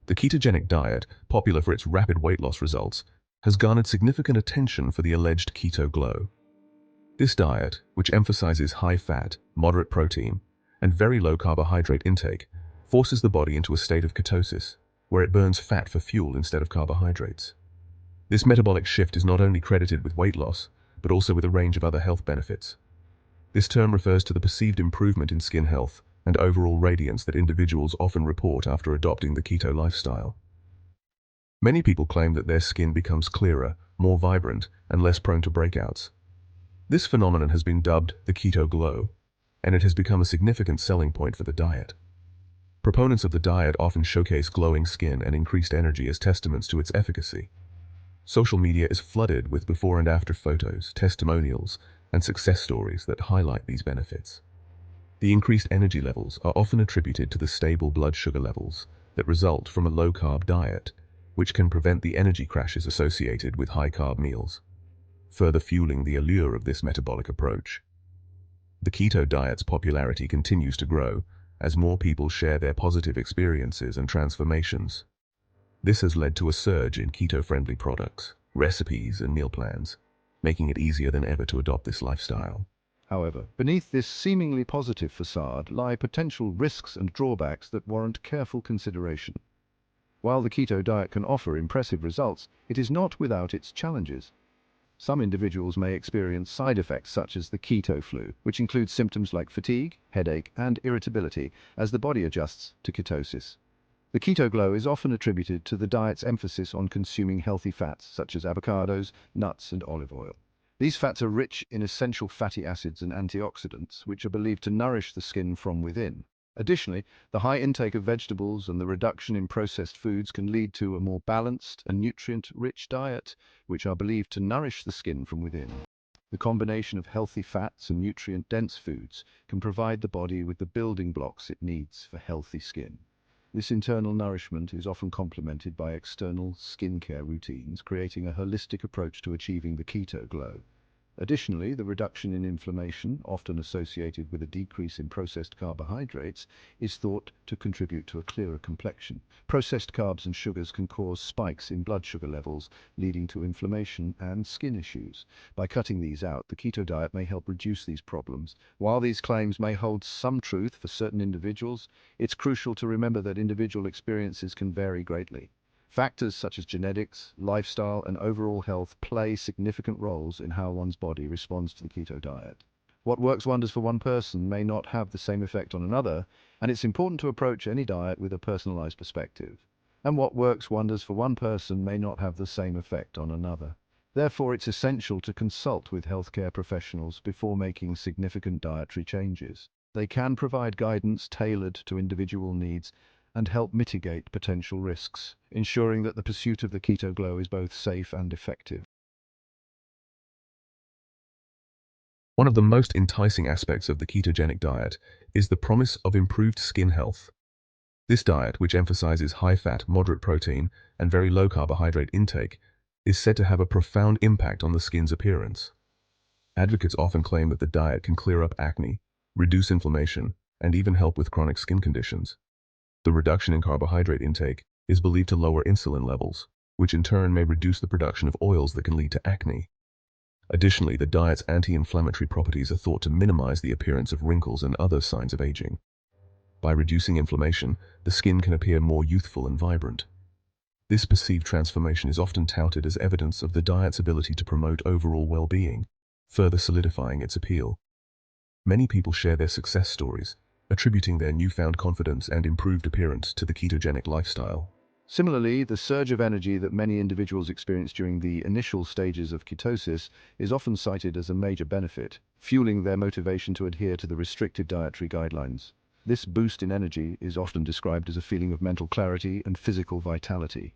The ketogenic diet, popular for its rapid weight loss results, has garnered significant attention for the alleged keto glow. This diet, which emphasizes high fat, moderate protein, and very low carbohydrate intake, forces the body into a state of ketosis, where it burns fat for fuel instead of carbohydrates. This metabolic shift is not only credited with weight loss, but also with a range of other health benefits. This term refers to the perceived improvement in skin health and overall radiance that individuals often report after adopting the keto lifestyle. Many people claim that their skin becomes clearer, more vibrant, and less prone to breakouts. This phenomenon has been dubbed the keto glow, and it has become a significant selling point for the diet. Proponents of the diet often showcase glowing skin and increased energy as testaments to its efficacy. Social media is flooded with before and after photos, testimonials, and success stories that highlight these benefits. The increased energy levels are often attributed to the stable blood sugar levels that result from a low-carb diet, which can prevent the energy crashes associated with high-carb meals, further fueling the allure of this metabolic approach. The keto diet's popularity continues to grow as more people share their positive experiences and transformations. This has led to a surge in keto-friendly products, recipes, and meal plans, making it easier than ever to adopt this lifestyle. However, beneath this seemingly positive facade lie potential risks and drawbacks that warrant careful consideration. While the keto diet can offer impressive results, it is not without its challenges. Some individuals may experience side effects such as the keto flu, which includes symptoms like fatigue, headache, and irritability as the body adjusts to ketosis. The keto glow is often attributed to the diet's emphasis on consuming healthy fats such as avocados, nuts, and olive oil. These fats are rich in essential fatty acids and antioxidants, which are believed to nourish the skin from within. Additionally, the high intake of vegetables and the reduction in processed foods can lead to a more balanced and nutrient-rich diet, which are believed to nourish the skin from within. The combination of healthy fats and nutrient-dense foods can provide the body with the building blocks it needs for healthy skin. This internal nourishment is often complemented by external skincare routines, creating a holistic approach to achieving the keto glow. Additionally, the reduction in inflammation, often associated with a decrease in processed carbohydrates, is thought to contribute to a clearer complexion. Processed carbs and sugars can cause spikes in blood sugar levels, leading to inflammation and skin issues. By cutting these out, the keto diet may help reduce these problems. While these claims may hold some truth for certain individuals, it's crucial to remember that individual experiences can vary greatly. Factors such as genetics, lifestyle, and overall health play significant roles in how one's body responds to the keto diet. What works wonders for one person may not have the same effect on another, and it's important to approach any diet with a personalized perspective. And what works wonders for one person may not have the same effect on another. Therefore, it's essential to consult with healthcare professionals before making significant dietary changes. They can provide guidance tailored to individual needs and help mitigate potential risks, ensuring that the pursuit of the keto glow is both safe and effective. One of the most enticing aspects of the ketogenic diet is the promise of improved skin health. This diet, which emphasizes high fat, moderate protein, and very low carbohydrate intake, is said to have a profound impact on the skin's appearance. Advocates often claim that the diet can clear up acne, reduce inflammation, and even help with chronic skin conditions. The reduction in carbohydrate intake is believed to lower insulin levels, which in turn may reduce the production of oils that can lead to acne. Additionally, the diet's anti-inflammatory properties are thought to minimize the appearance of wrinkles and other signs of aging. By reducing inflammation, the skin can appear more youthful and vibrant. This perceived transformation is often touted as evidence of the diet's ability to promote overall well-being, further solidifying its appeal. Many people share their success stories, attributing their newfound confidence and improved appearance to the ketogenic lifestyle. Similarly, the surge of energy that many individuals experience during the initial stages of ketosis is often cited as a major benefit, fueling their motivation to adhere to the restrictive dietary guidelines. This boost in energy is often described as a feeling of mental clarity and physical vitality.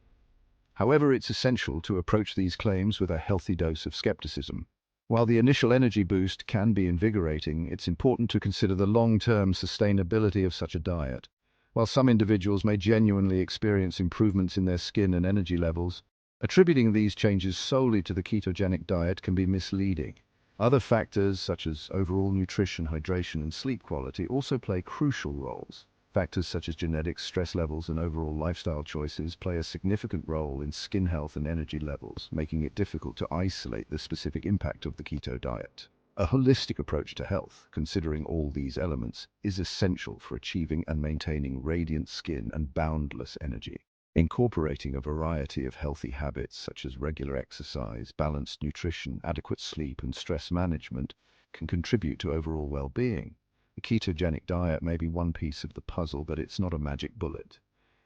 However, it's essential to approach these claims with a healthy dose of skepticism. While the initial energy boost can be invigorating, it's important to consider the long-term sustainability of such a diet. While some individuals may genuinely experience improvements in their skin and energy levels, attributing these changes solely to the ketogenic diet can be misleading. Other factors, such as overall nutrition, hydration, and sleep quality, also play crucial roles. Factors such as genetics, stress levels, and overall lifestyle choices play a significant role in skin health and energy levels, making it difficult to isolate the specific impact of the keto diet. A holistic approach to health, considering all these elements, is essential for achieving and maintaining radiant skin and boundless energy. Incorporating a variety of healthy habits such as regular exercise, balanced nutrition, adequate sleep, and stress management can contribute to overall well-being. The ketogenic diet may be one piece of the puzzle, but it's not a magic bullet.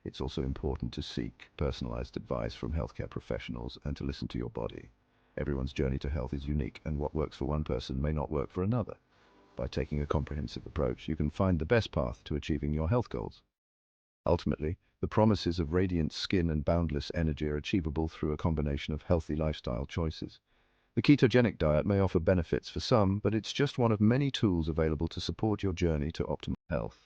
It's also important to seek personalized advice from healthcare professionals and to listen to your body. Everyone's journey to health is unique, and what works for one person may not work for another. By taking a comprehensive approach, you can find the best path to achieving your health goals. Ultimately, the promises of radiant skin and boundless energy are achievable through a combination of healthy lifestyle choices. The ketogenic diet may offer benefits for some, but it's just one of many tools available to support your journey to optimal health.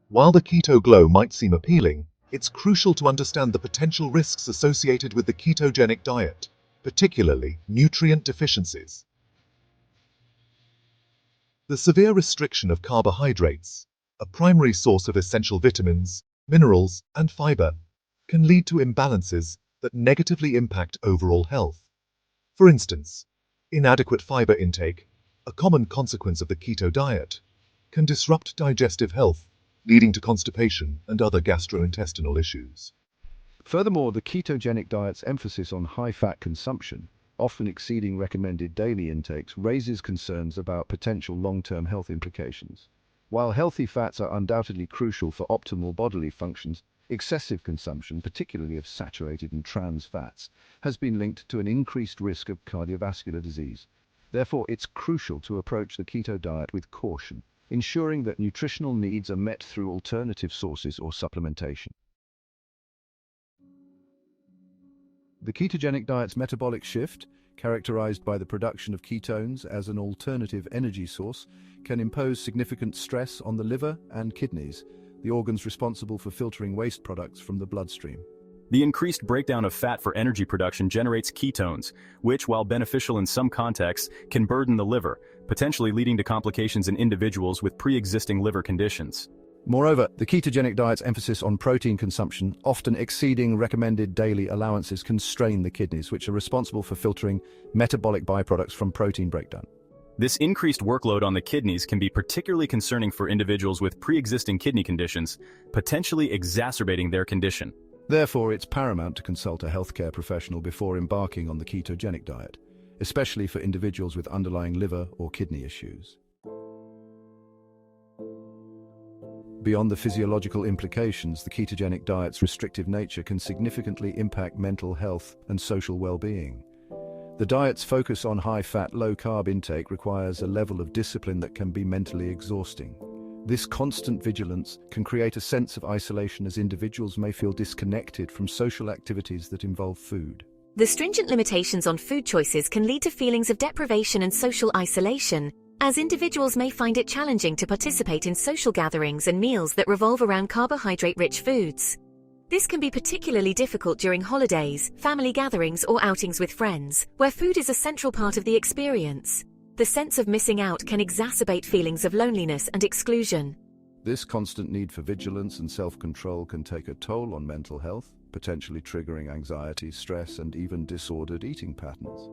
While the Keto Glow might seem appealing, it's crucial to understand the potential risks associated with the ketogenic diet, particularly nutrient deficiencies. The severe restriction of carbohydrates, a primary source of essential vitamins, minerals, and fiber, can lead to imbalances that negatively impact overall health. For instance, inadequate fiber intake, a common consequence of the keto diet, can disrupt digestive health, leading to constipation and other gastrointestinal issues. Furthermore, the ketogenic diet's emphasis on high-fat consumption, often exceeding recommended daily intakes, raises concerns about potential long-term health implications. While healthy fats are undoubtedly crucial for optimal bodily functions, excessive consumption, particularly of saturated and trans fats, has been linked to an increased risk of cardiovascular disease. Therefore, it's crucial to approach the keto diet with caution, ensuring that nutritional needs are met through alternative sources or supplementation. The ketogenic diet's metabolic shift, characterized by the production of ketones as an alternative energy source, can impose significant stress on the liver and kidneys, the organs responsible for filtering waste products from the bloodstream. The increased breakdown of fat for energy production generates ketones, which, while beneficial in some contexts, can burden the liver, potentially leading to complications in individuals with pre-existing liver conditions. Moreover, the ketogenic diet's emphasis on protein consumption, often exceeding recommended daily allowances, can strain the kidneys, which are responsible for filtering metabolic byproducts from protein breakdown. This increased workload on the kidneys can be particularly concerning for individuals with pre-existing kidney conditions, potentially exacerbating their condition. Therefore, it's paramount to consult a healthcare professional before embarking on the ketogenic diet, especially for individuals with underlying liver or kidney issues. Beyond the physiological implications, the ketogenic diet's restrictive nature can significantly impact mental health and social well-being. The diet's focus on high-fat, low-carb intake requires a level of discipline that can be mentally exhausting. This constant vigilance can create a sense of isolation, as individuals may feel disconnected from social activities that involve food. The stringent limitations on food choices can lead to feelings of deprivation and social isolation, as individuals may find it challenging to participate in social gatherings and meals that revolve around carbohydrate-rich foods. This can be particularly difficult during holidays, family gatherings, or outings with friends, where food is a central part of the experience. The sense of missing out can exacerbate feelings of loneliness and exclusion. This constant need for vigilance and self-control can take a toll on mental health, potentially triggering anxiety, stress, and even disordered eating patterns.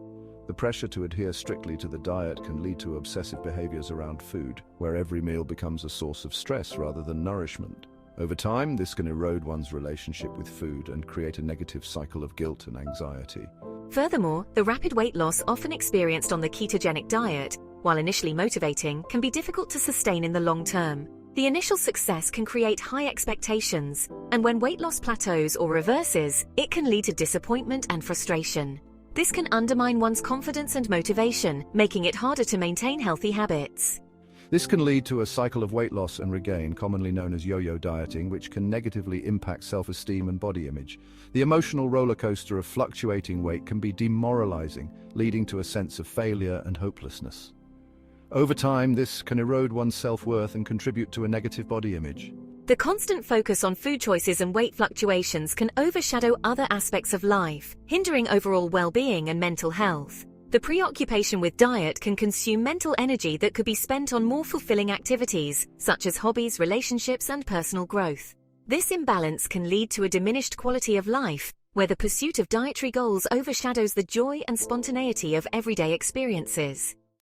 The pressure to adhere strictly to the diet can lead to obsessive behaviors around food, where every meal becomes a source of stress rather than nourishment. Over time, this can erode one's relationship with food and create a negative cycle of guilt and anxiety. Furthermore, the rapid weight loss often experienced on the ketogenic diet, while initially motivating, can be difficult to sustain in the long term. The initial success can create high expectations, and when weight loss plateaus or reverses, it can lead to disappointment and frustration. This can undermine one's confidence and motivation, making it harder to maintain healthy habits. This can lead to a cycle of weight loss and regain, commonly known as yo-yo dieting, which can negatively impact self-esteem and body image. The emotional roller coaster of fluctuating weight can be demoralizing, leading to a sense of failure and hopelessness. Over time, this can erode one's self-worth and contribute to a negative body image. The constant focus on food choices and weight fluctuations can overshadow other aspects of life, hindering overall well-being and mental health. The preoccupation with diet can consume mental energy that could be spent on more fulfilling activities, such as hobbies, relationships, and personal growth. This imbalance can lead to a diminished quality of life, where the pursuit of dietary goals overshadows the joy and spontaneity of everyday experiences.